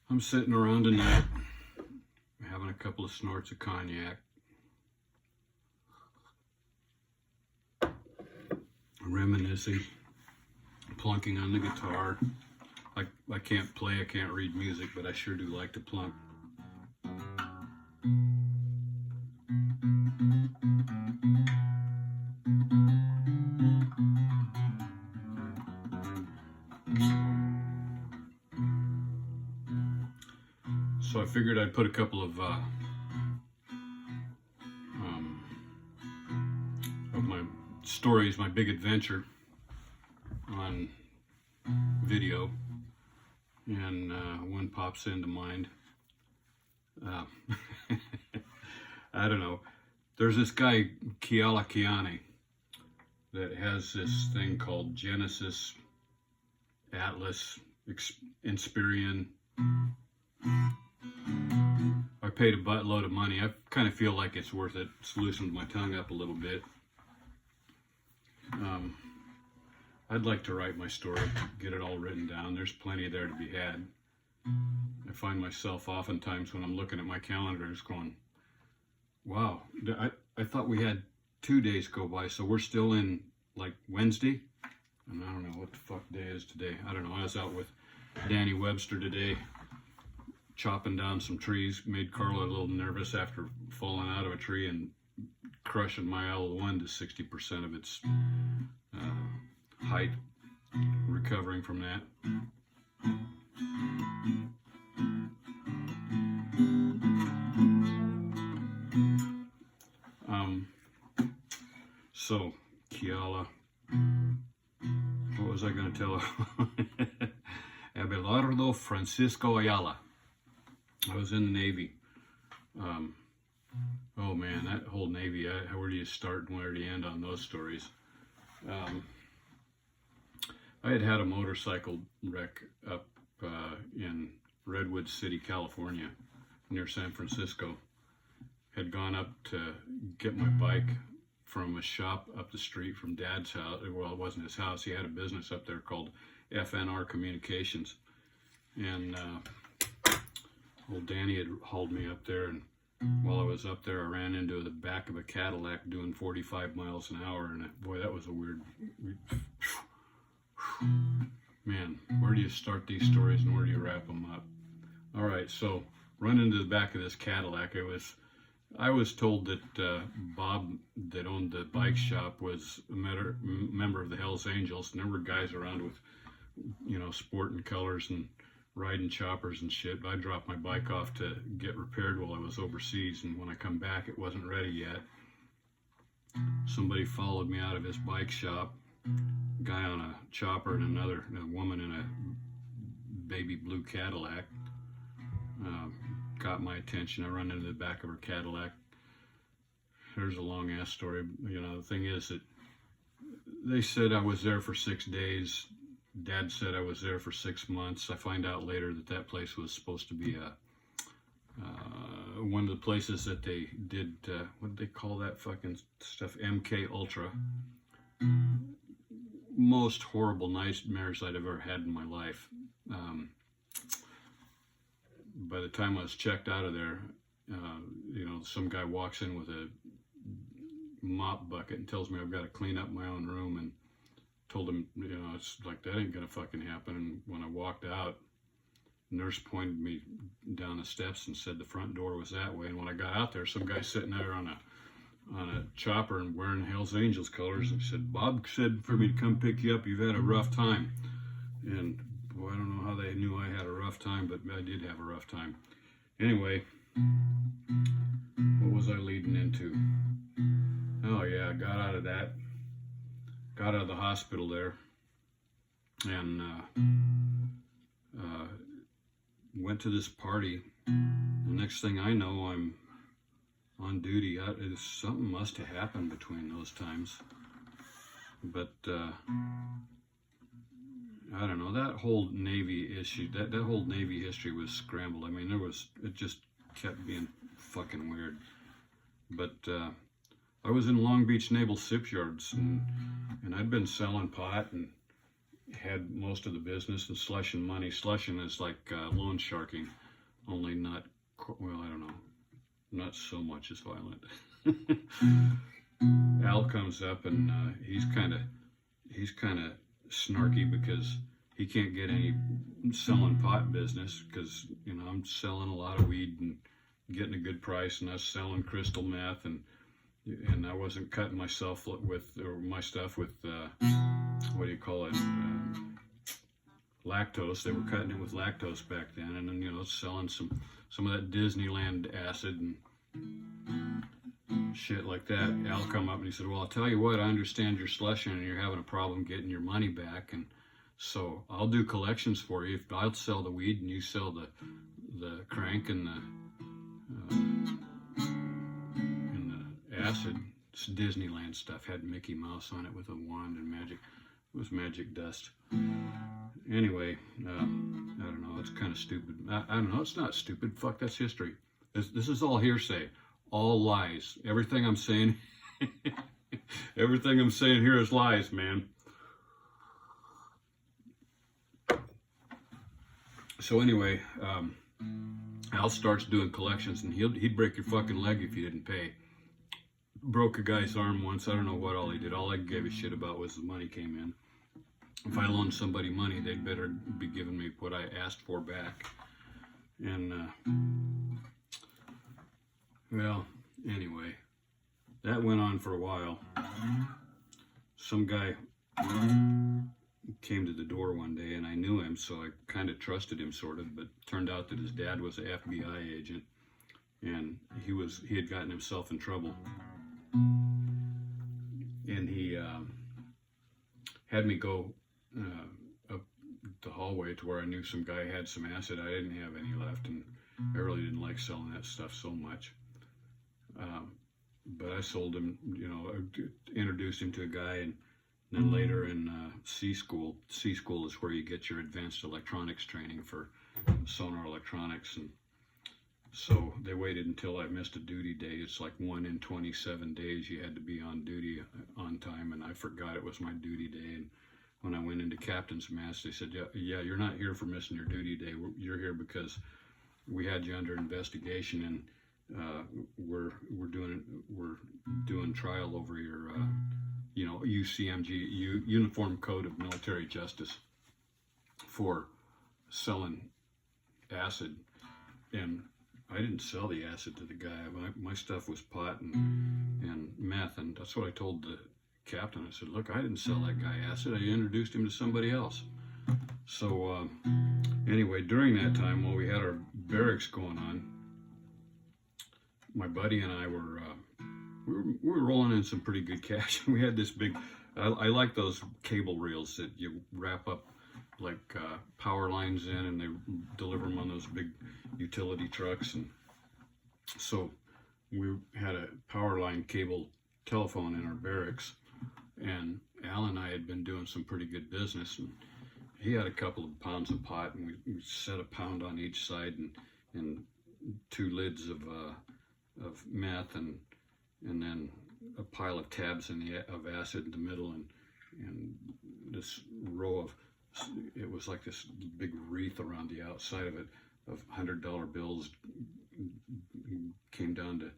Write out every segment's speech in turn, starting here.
I'm sitting around tonight, having a couple of snorts of cognac, reminiscing, plunking on the guitar. I can't play, I can't read music, but I sure do like to plunk. So I figured I'd put a couple of my stories, my big adventure, on video, and one pops into mind. I don't know. There's this guy Keala Keane that has this thing called Genesis, Atlas, Inspirion. I paid a buttload of money. I kind of feel like it's worth it. It's loosened my tongue up a little bit. I'd like to write my story, get it all written down. There's plenty there to be had. I find myself oftentimes when I'm looking at my calendar just going, wow, I thought we had 2 days go by, so we're still in like Wednesday? And I don't know what the fuck day is today. I don't know. I was out with Danny Webster today, chopping down some trees. Made Carla a little nervous after falling out of a tree and crushing my L1 to 60% of its height, recovering from that. So, Keala, what was I going to tell her? Abelardo Francisco Ayala. I was in the Navy. Oh man, that whole Navy, where do you start and where do you end on those stories? I had a motorcycle wreck up in Redwood City, California, near San Francisco. Had gone up to get my bike from a shop up the street from Dad's house. Well, it wasn't his house. He had a business up there called FNR Communications. And old Danny had hauled me up there, and while I was up there, I ran into the back of a Cadillac doing 45 miles an hour, and boy, that was a weird... Man, where do you start these stories and where do you wrap them up? All right, so run into the back of this Cadillac. I was told that Bob, that owned the bike shop, was a member of the Hells Angels, and there were guys around with, you know, sporting colors and riding choppers and shit. But I dropped my bike off to get repaired while I was overseas, and when I come back, it wasn't ready yet. Somebody followed me out of his bike shop, a guy on a chopper and a woman in a baby blue Cadillac. Got my attention. I run into the back of her Cadillac. There's a long ass story. You know, the thing is that they said I was there for 6 days. Dad said I was there for 6 months. I find out later that that place was supposed to be one of the places that they did, what did they call that fucking stuff? MK Ultra. Most horrible nightmares I'd ever had in my life. By the time I was checked out of there, you know, some guy walks in with a mop bucket and tells me I've got to clean up my own room, and told him, you know, it's like, that ain't gonna fucking happen. And when I walked out, the nurse pointed me down the steps and said the front door was that way. And when I got out there, some guy sitting there on a chopper and wearing Hells Angels colors, and said, Bob said for me to come pick you up, you've had a rough time. And boy, I don't know how they knew I had a rough time, but I did have a rough time. Anyway, what was I leading into? Oh yeah, I got out of that. Got out of the hospital there, and went to this party. The next thing I know, I'm on duty. Something must have happened between those times. But I don't know, that whole Navy issue, that whole Navy history was scrambled. I mean, it just kept being fucking weird. But I was in Long Beach Naval Shipyards, and I'd been selling pot and had most of the business and slushing money. Slushing is like loan sharking, only not, well, I don't know, not so much as violent. Al comes up and he's kind of snarky because he can't get any selling pot business because, you know, I'm selling a lot of weed and getting a good price, and I was selling crystal meth, and I wasn't cutting myself with, or my stuff with what do you call it, lactose. They were cutting it with lactose back then, and then, you know, selling some of that Disneyland acid and shit like that. Al come up and he said, well, I'll tell you what, I understand you're slushing and you're having a problem getting your money back, and so I'll do collections for you. I'll sell the weed and you sell the crank and the acid. It's Disneyland stuff. Had Mickey Mouse on it with a wand and magic. It was magic dust. Anyway, I don't know. It's kind of stupid. I don't know. It's not stupid. Fuck, that's history. This is all hearsay. All lies. Everything I'm saying, everything I'm saying here is lies, man. So anyway, Al starts doing collections, and he'd break your fucking leg if you didn't pay. Broke a guy's arm once. I don't know what all he did. All I gave a shit about was the money came in. If I loaned somebody money, they'd better be giving me what I asked for back. And well, anyway, that went on for a while. Some guy came to the door one day, and I knew him, so I kind of trusted him, sort of. But turned out that his dad was an FBI agent, and he had gotten himself in trouble. And he had me go up the hallway to where I knew some guy had some acid. I didn't have any left, and I really didn't like selling that stuff so much. But I sold him, you know, introduced him to a guy, and then later in C school is where you get your advanced electronics training for sonar electronics. And so they waited until I missed a duty day. It's like 1 in 27 days you had to be on duty on time, and I forgot it was my duty day. And when I went into captain's mess, they said, yeah, you're not here for missing your duty day. You're here because we had you under investigation, and we're doing trial over your you know, UCMG, Uniform Code of Military Justice, for selling acid. And I didn't sell the acid to the guy. My stuff was pot and meth, and that's what I told the captain. I said, look, I didn't sell that guy acid. I introduced him to somebody else. So anyway, during that time, while we had our barracks going on, my buddy and I were rolling in some pretty good cash. We had this big, I like those cable reels that you wrap up like power lines in, and they deliver them on those big utility trucks. And so we had a power line cable telephone in our barracks, and Al and I had been doing some pretty good business, and he had a couple of pounds of pot, and we set a pound on each side, and 2 lids of meth, and then a pile of tabs of acid in the middle, and this row of, it was like this big wreath around the outside of it of $100 bills, came down to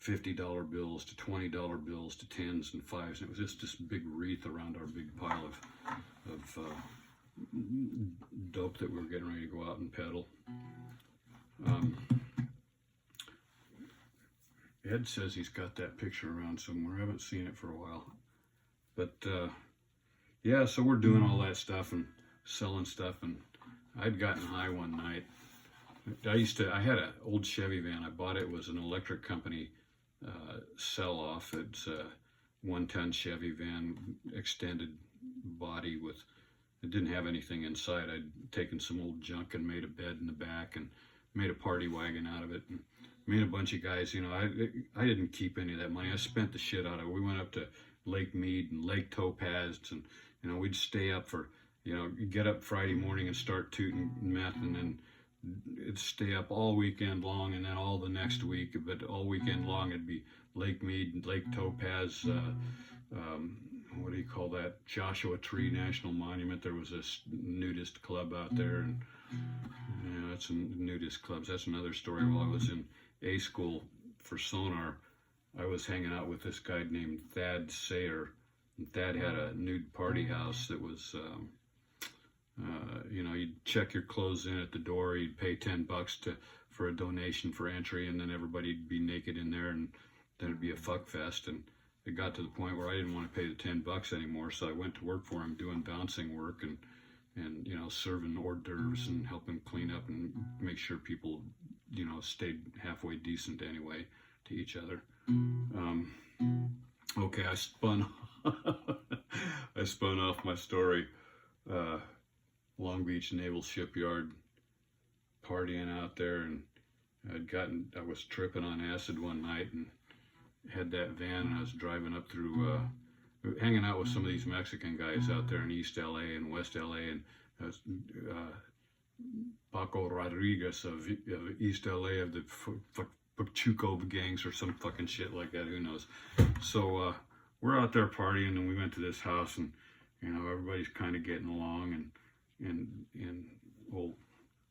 $50 bills, to $20 bills, to 10s and 5s, and it was just this big wreath around our big pile of dope that we were getting ready to go out and peddle. Ed says he's got that picture around somewhere. I haven't seen it for a while. But yeah, so we're doing all that stuff and selling stuff, and I'd gotten high one night. I had an old Chevy van. I bought it. It was an electric company sell-off. It's a 1-ton Chevy van, extended body with, it didn't have anything inside. I'd taken some old junk and made a bed in the back and made a party wagon out of it. And me and a bunch of guys, you know, I didn't keep any of that money. I spent the shit out of it. We went up to Lake Mead and Lake Topaz, and, you know, we'd stay up for, you know, get up Friday morning and start tooting meth, and then it'd stay up all weekend long, and then all the next week, but all weekend long it'd be Lake Mead and Lake Topaz, what do you call that, Joshua Tree National Monument. There was this nudist club out there, and yeah, that's a nudist clubs. That's another story. While I was in A school for sonar, I was hanging out with this guy named Thad Sayer. And Thad had a nude party house that was, you know, you'd check your clothes in at the door. You'd pay $10 for a donation for entry, and then everybody'd be naked in there, and then it'd be a fuck fest. And it got to the point where I didn't want to pay the $10 anymore, so I went to work for him doing bouncing work and you know, serving hors d'oeuvres and helping clean up and make sure people, you know, stayed halfway decent anyway to each other. Okay, I spun off my story. Long Beach Naval Shipyard, partying out there, and I was tripping on acid one night and had that van, and I was driving up through, hanging out with some of these Mexican guys out there in East LA and West LA, and Paco Rodriguez of East LA of the Pachuco gangs or some fucking shit like that, who knows. So we're out there partying, and we went to this house, and you know, everybody's kind of getting along, and old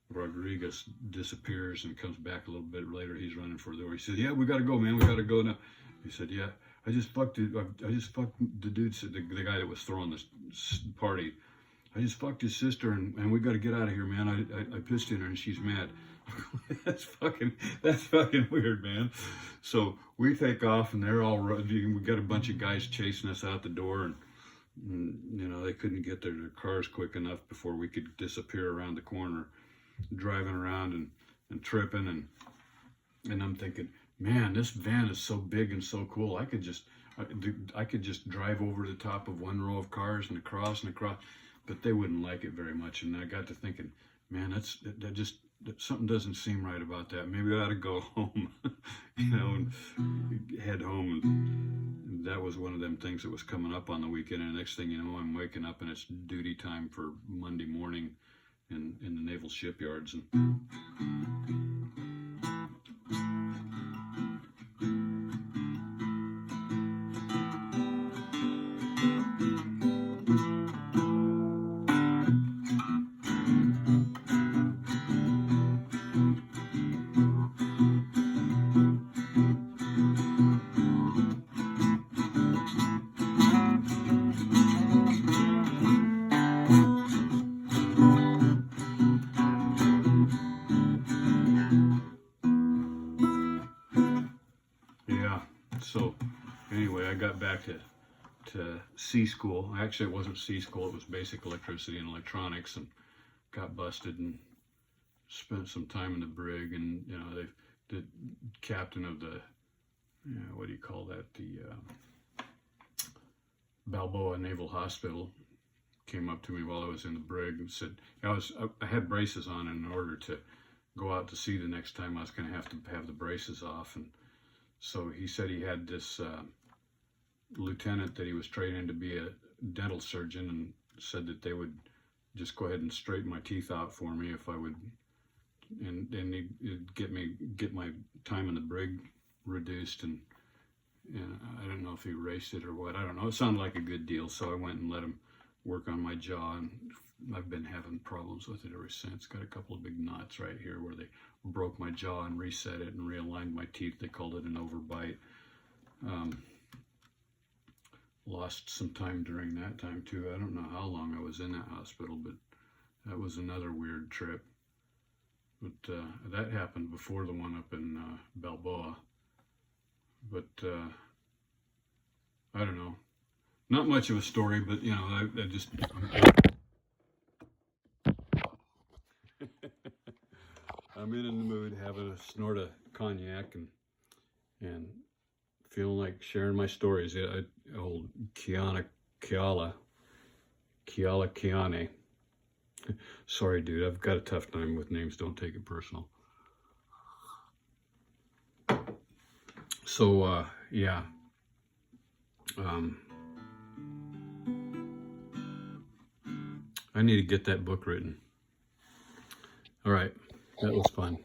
Rodriguez disappears and comes back a little bit later. He's running for the door. He said, "Yeah, we gotta go, man. We gotta go now." He said, "Yeah, I just fucked the dude, the guy that was throwing this party. I just fucked his sister, and we got to get out of here, man. I pissed in her, and she's mad." That's fucking weird, man. So we take off, and they're all running. We got a bunch of guys chasing us out the door, and you know, they couldn't get their cars quick enough before we could disappear around the corner, driving around and tripping, and I'm thinking, man, this van is so big and so cool. I could just drive over the top of one row of cars and across, but they wouldn't like it very much. And I got to thinking, man, that something doesn't seem right about that. Maybe I ought to go home, you know, and head home. And that was one of them things that was coming up on the weekend. And the next thing you know, I'm waking up and it's duty time for Monday morning in the naval shipyards. And so anyway, I got back to C school. Actually, it wasn't C school, it was basic electricity and electronics, and got busted and spent some time in the brig. And you know, the captain of the, what do you call that, the Balboa Naval Hospital came up to me while I was in the brig and said, I had braces on, and in order to go out to sea the next time, I was going to have the braces off. And so he said he had this lieutenant that he was training to be a dental surgeon, and said that they would just go ahead and straighten my teeth out for me if I would, and he'd get my time in the brig reduced. And I don't know if he erased it or what. I don't know. It sounded like a good deal, so I went and let him work on my jaw, and I've been having problems with it ever since. Got a couple of big knots right here where they broke my jaw and reset it and realigned my teeth. They called it an overbite. Lost some time during that time too. I don't know how long I was in that hospital, but that was another weird trip. But that happened before the one up in Balboa. But I don't know. Not much of a story, but you know, I just I'm in the mood, having a snort of cognac and feeling like sharing my stories. Old Kiane. Sorry, dude, I've got a tough time with names. Don't take it personal. So, yeah. I need to get that book written. All right, that was fun.